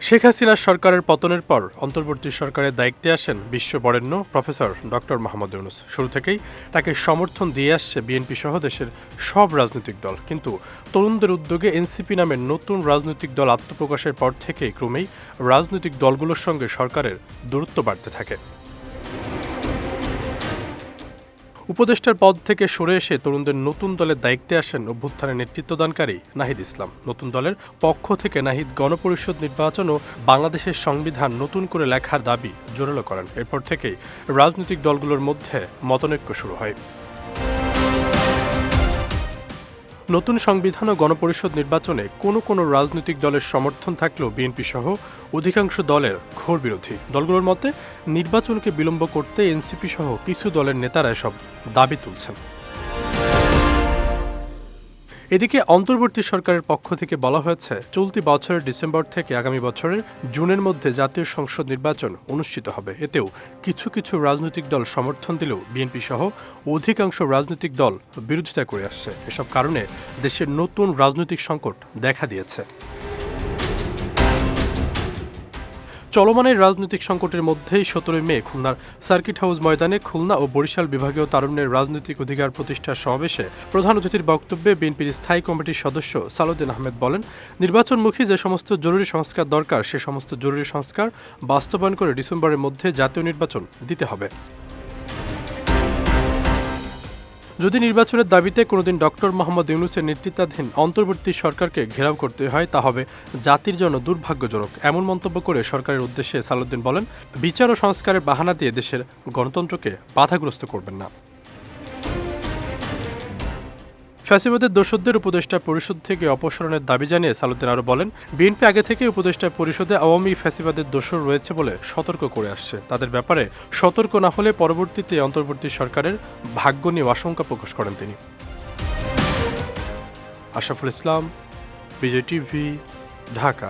শেখ হাসিনার সরকারের পতনের পর অন্তর্বর্তী সরকারের দায়িত্বে আসেন বিশ্ব বরেণ্য প্রফেসর ডক্টর মোহাম্মদ ইউনূস। শুরু থেকেই তাকে সমর্থন দিয়ে আসছে বিএনপি সহ দেশের সব রাজনৈতিক দল। কিন্তু তরুণদের উদ্যোগে এনসিপি নামের নতুন রাজনৈতিক দল আত্মপ্রকাশের পর থেকেই ক্রমেই রাজনৈতিক দলগুলোর সঙ্গে সরকারের দূরত্ব বাড়তে থাকে। উপদেষ্টার পদ থেকে সরে এসে তরুণদের নতুন দলের দায়িত্বে আসেন অভ্যুত্থানের নেতৃত্বদানকারী নাহিদ ইসলাম। নতুন দলের পক্ষ থেকে নাহিদ গণপরিষদ নির্বাচন ও বাংলাদেশের সংবিধান নতুন করে লেখার দাবি জোরালো করেন। এরপর থেকেই রাজনৈতিক দলগুলোর মধ্যে মতনৈক্য শুরু হয়। নতুন সংবিধান ও গণপরিষদ নির্বাচনে কোনো রাজনৈতিক দলের সমর্থন থাকলেও বিএনপি সহ অধিকাংশ দলের ঘোর বিরোধী। দলগুলোর মতে নির্বাচনকে বিলম্ব করতে এনসিপি সহ কিছু দলের নেতারা এসব দাবি তুলছেন। এদিকে অন্তর্বর্তী সরকারের পক্ষ থেকে বলা হয়েছে, চলতি বছরের ডিসেম্বর থেকে আগামী বছরের জুনের মধ্যে জাতীয় সংসদ নির্বাচন অনুষ্ঠিত হবে। এতেও কিছু রাজনৈতিক দল সমর্থন দিলেও বিএনপি সহ অধিকাংশ রাজনৈতিক দল বিরোধিতা করে আসছে। এসব কারণে দেশের নতুন রাজনৈতিক সংকট দেখা দিয়েছে। চলমান রাজনৈতিক সংকটের মধ্যেই 17 মে খুলনার সার্কিট হাউস ময়দানে খুলনা ও বরিশাল বিভাগীয় তারুণ্যের রাজনৈতিক অধিকার প্রতিষ্ঠার সমাবেশে প্রধান অতিথির বক্তব্যে বিএনপির স্থায়ী কমিটির সদস্য সালাউদ্দিন আহমেদ বলেন, নির্বাচনমুখী যে সমস্ত জরুরি সংস্কার দরকার সে সমস্ত জরুরি সংস্কার বাস্তবায়ন করে ডিসেম্বরের মধ্যে জাতীয় নির্বাচন দিতে হবে। যদি নির্বাচনের দাবিতে কোনোদিন ডক্টর মোহাম্মদ ইউনূসের নেতৃত্বাধীন অন্তর্বর্তী সরকারকে ঘেরাও করতে হয়, তা হবে জাতির জন্য দুর্ভাগ্যজনক। এমন মন্তব্য করে সরকারের উদ্দেশ্যে সালাউদ্দিন বলেন, বিচার ও সংস্কারের বাহানা দিয়ে দেশের গণতন্ত্রকে বাধাগ্রস্ত করবেন না। ফ্যাসিবাদের দোষরদের উপদেষ্টা পরিষদ থেকে অপসারণের দাবি জানিয়ে সালাউদ্দিন আরও বলেন, বিএনপি আগে থেকে উপদেষ্টা পরিষদে আওয়ামী ফ্যাসিবাদের দোষর রয়েছে বলে সতর্ক করে আসছে। তাদের ব্যাপারে সতর্ক না হলে পরবর্তীতে অন্তর্বর্তী সরকারের ভাগ্য নিয়ে আশঙ্কা প্রকাশ করেন তিনি। আশরাফুল ইসলাম, বিজয় টিভি, ঢাকা।